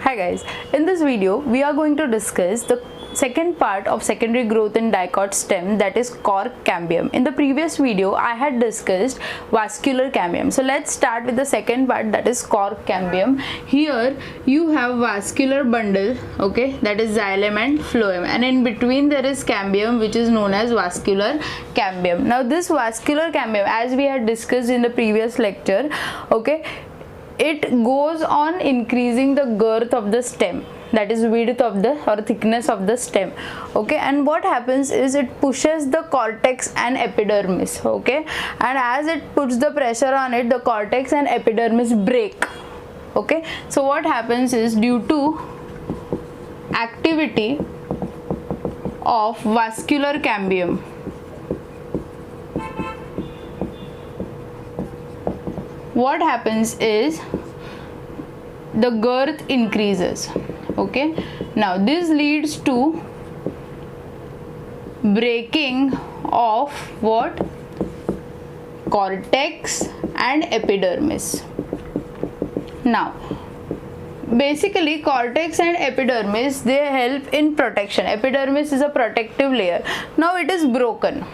Hi guys, in this video we are going to discuss the second part of secondary growth in dicot stem, that is Cork cambium. In the previous video I had discussed vascular cambium. So let's start with the second part, that is Cork cambium. Here you have vascular bundle, okay, that is xylem and phloem, and in between there is cambium, which is known as vascular cambium. Now this vascular cambium, as we had discussed in the previous lecture, okay, it goes on increasing the girth of the stem, that is width of the or thickness of the stem, okay, and what happens is it pushes the cortex and epidermis, okay, and as it puts the pressure on it, the cortex and epidermis break, okay. So what happens is, due to activity of vascular cambium, what happens is the girth increases, okay. Now this leads to breaking of what? Cortex and epidermis. Now basically cortex and epidermis, they help in protection. Epidermis is a protective layer. Now it is broken.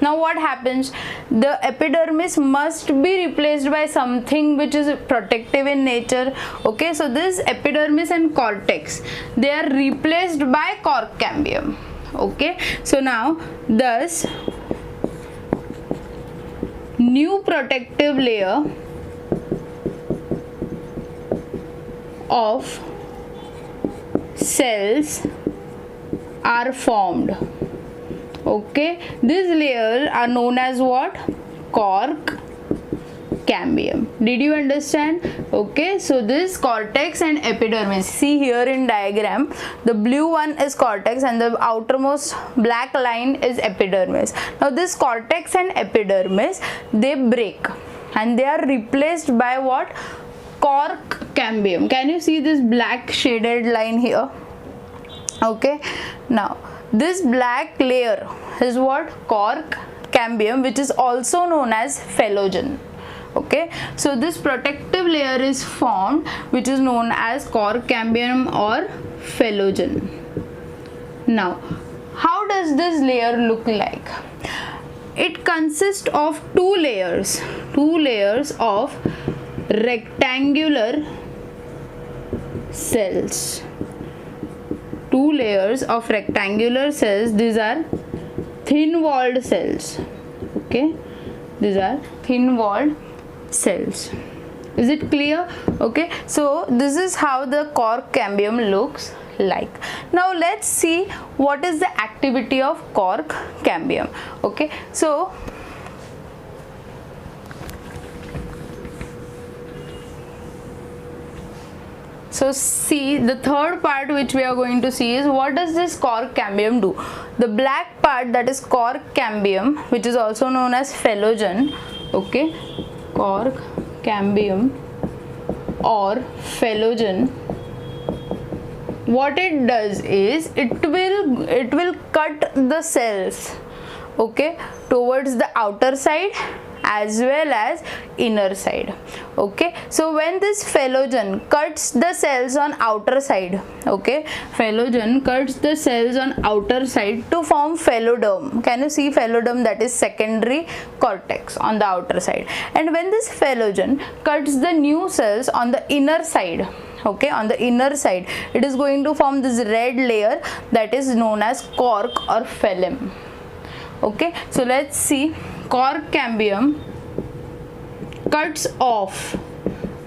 Now what happens? The epidermis must be replaced by something which is protective in nature, okay. So this epidermis and cortex, they are replaced by Cork cambium, okay. So now thus new protective layer of cells are formed, okay. These layers are known as what? Cork cambium. Did you understand? Okay, so this cortex and epidermis, see here in diagram, the blue one is cortex and the outermost black line is epidermis. Now this cortex and epidermis, they break and they are replaced by what? Cork cambium. Can you see this black shaded line here? Okay, now this black layer is what? Cork cambium, which is also known as phellogen, okay. So this protective layer is formed, which is known as Cork cambium or phellogen. Now how does this layer look like? It consists of two layers of rectangular cells. Two layers of rectangular cells. These are thin walled cells, okay. These are thin walled cells. Is it clear? Okay, so this is how the Cork cambium looks like. Now let's see what is the activity of Cork cambium, okay. So see, the third part which we are going to see is, what does this Cork cambium do? The black part, that is Cork cambium, which is also known as phellogen, okay, Cork cambium or phellogen, what it does is it will cut the cells, okay, towards the outer side as well as inner side, okay. So when this phellogen cuts the cells on outer side, okay, phellogen cuts the cells on outer side to form phelloderm. Can you see phelloderm? That is secondary cortex on the outer side. And when this phellogen cuts the new cells on the inner side, okay, on the inner side, it is going to form this red layer that is known as cork or phellem, okay. So let's see. Cork cambium cuts off,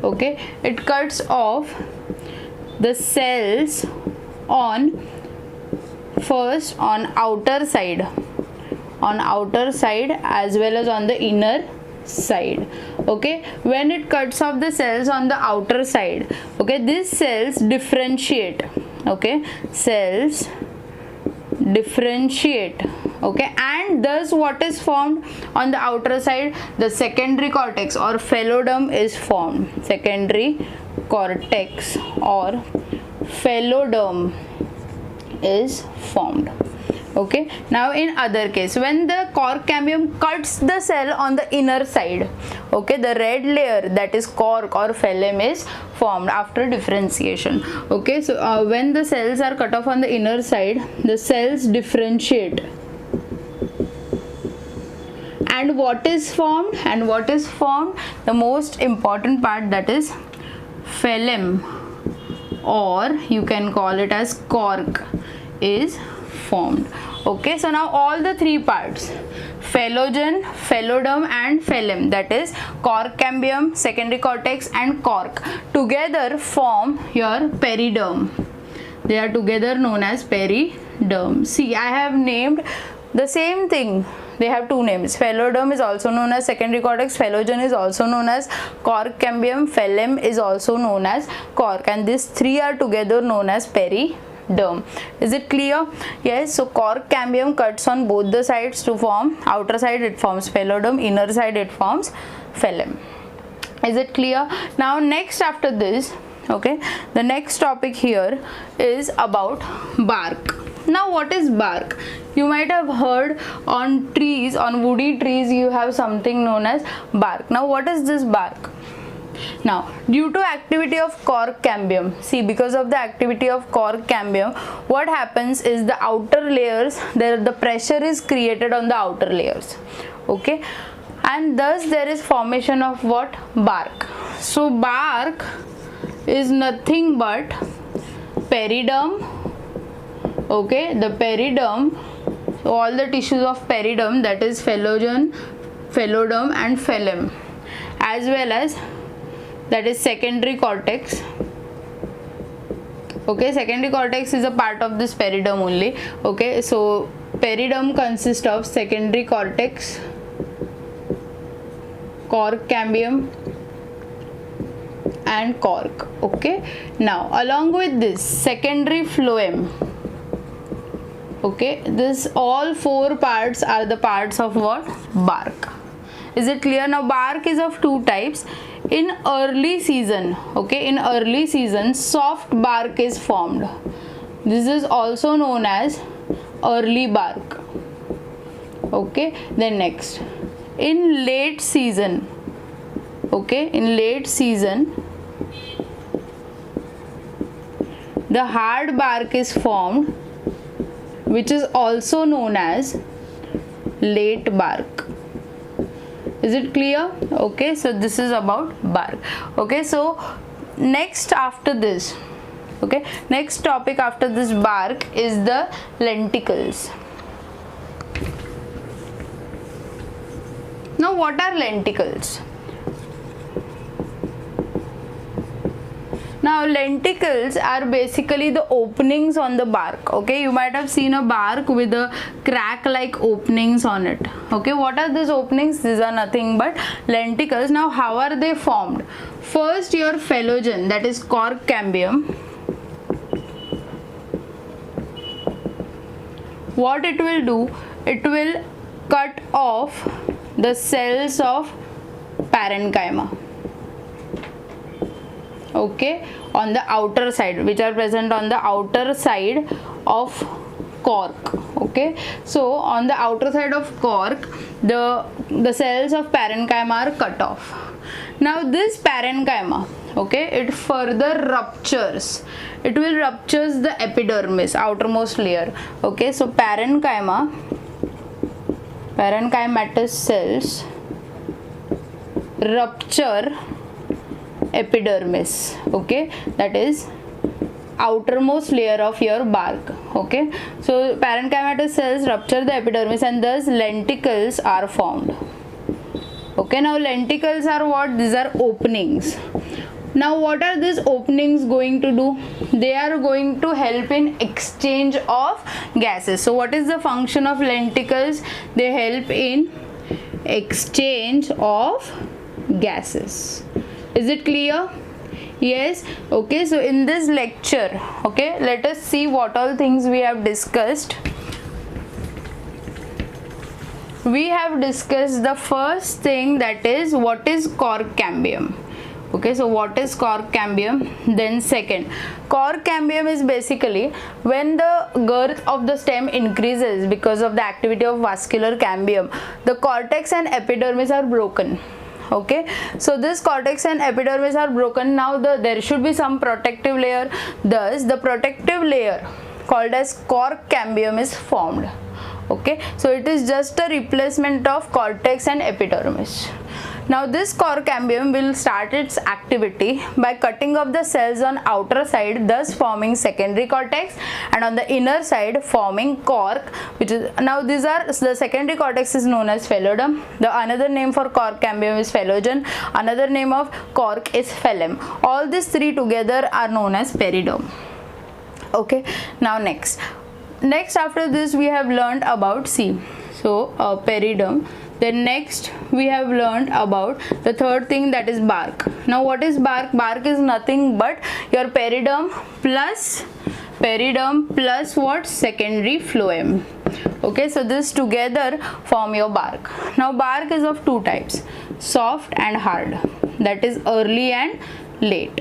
okay, it cuts off the cells on first on outer side as well as on the inner side, okay. When it cuts off the cells on the outer side, okay, these cells differentiate, okay, cells differentiate, okay, and thus what is formed on the outer side? The secondary cortex or phelloderm is formed. Secondary cortex or phelloderm is formed. Okay, now in other case, when the cork cambium cuts the cell on the inner side, okay, the red layer, that is cork or phloem, is formed after differentiation. Okay, so when the cells are cut off on the inner side, the cells differentiate, and what is formed? The most important part, that is phloem, or you can call it as cork, is formed. Okay, so now all the three parts, phellogen, phelloderm and phloem, that is cork cambium, secondary cortex and cork, together form your periderm. They are together known as periderm. See, I have named the same thing. They have two names. Phelloderm is also known as secondary cortex, phellogen is also known as cork cambium, phloem is also known as cork, and these three are together known as periderm. Is it clear? Yes. So cork cambium cuts on both the sides to form, outer side it forms phelloderm, inner side it forms phloem. Is it clear? Now next after this, okay, the next topic here is about bark. Now what is bark? You might have heard on trees, on woody trees, you have something known as bark. Now what is this bark? Now, due to activity of cork cambium, see, because of the activity of cork cambium, what happens is the outer layers, the pressure is created on the outer layers, okay, and thus there is formation of what? Bark. So bark is nothing but periderm, okay, the periderm, so all the tissues of periderm, that is phellogen, phelloderm and phloem, as well as that is secondary cortex. Okay, secondary cortex is a part of this periderm only. Okay, so periderm consists of secondary cortex, cork cambium and cork. Okay, now along with this secondary phloem, okay, this all four parts are the parts of what? Bark. Is it clear? Now bark is of two types. In early season, okay, in early season, soft bark is formed. This is also known as early bark. Okay, then next, in late season, okay, in late season, the hard bark is formed, which is also known as late bark. Is it clear? Okay, so this is about bark. Okay, so next after this, okay, next topic after this bark is the lenticles. Now what are lenticles? Now lenticles are basically the openings on the bark. Okay, you might have seen a bark with a crack like openings on it. Okay, what are these openings? These are nothing but lenticles. Now how are they formed? First, your phellogen, that is cork cambium, what it will do, it will cut off the cells of parenchyma, okay, on the outer side, which are present on the outer side of cork. Okay, so on the outer side of cork, the cells of parenchyma are cut off. Now this parenchyma, okay, it further ruptures, it will ruptures the epidermis, outermost layer. Okay, so parenchymatous cells rupture epidermis, okay, that is outermost layer of your bark. Okay, so parenchymatous cells rupture the epidermis and thus lenticles are formed. Okay, now lenticles are what? These are openings. Now what are these openings going to do? They are going to help in exchange of gases. So what is the function of lenticles? They help in exchange of gases. Is it clear? Yes. Okay, so in this lecture, okay, let us see what all things we have discussed. We have discussed the first thing, that is what is cork cambium. Okay, so what is cork cambium? Then second, cork cambium is basically when the girth of the stem increases because of the activity of vascular cambium, the cortex and epidermis are broken. Okay, so this cortex and epidermis are broken. Now there should be some protective layer, thus the protective layer called as cork cambium is formed. Okay, so it is just a replacement of cortex and epidermis. Now this cork cambium will start its activity by cutting off the cells on outer side, thus forming secondary cortex, and on the inner side forming cork, which is, now these are, the secondary cortex is known as phallodome. The another name for cork cambium is phallogen, another name of cork is phallem. All these three together are known as peridome. Okay, now next after this we have learned about peridome. Then next we have learned about the third thing, that is bark. Now what is bark? Bark is nothing but your peridome plus what? Secondary phloem. Okay, so this together form your bark. Now bark is of two types, soft and hard, that is early and late,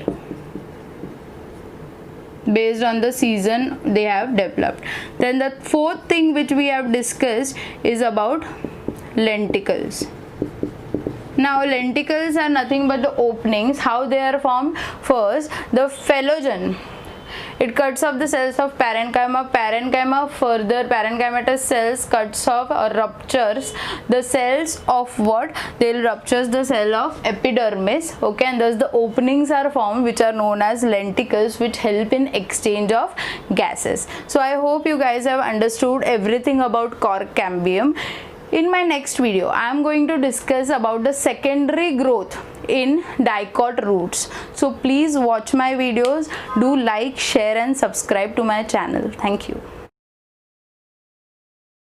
based on the season they have developed. Then the fourth thing which we have discussed is about lenticles. Now lenticles are nothing but the openings. How they are formed? First, the phallogen, it cuts off the cells of parenchyma. Further, parenchymatous cells cuts off or ruptures the cells of what? They'll rupture the cell of epidermis. Okay, and thus the openings are formed which are known as lenticles, which help in exchange of gases. So I hope you guys have understood everything about cork cambium. In my next video, I am going to discuss about the secondary growth in dicot roots. So please watch my videos. Do like, share and subscribe to my channel. Thank you.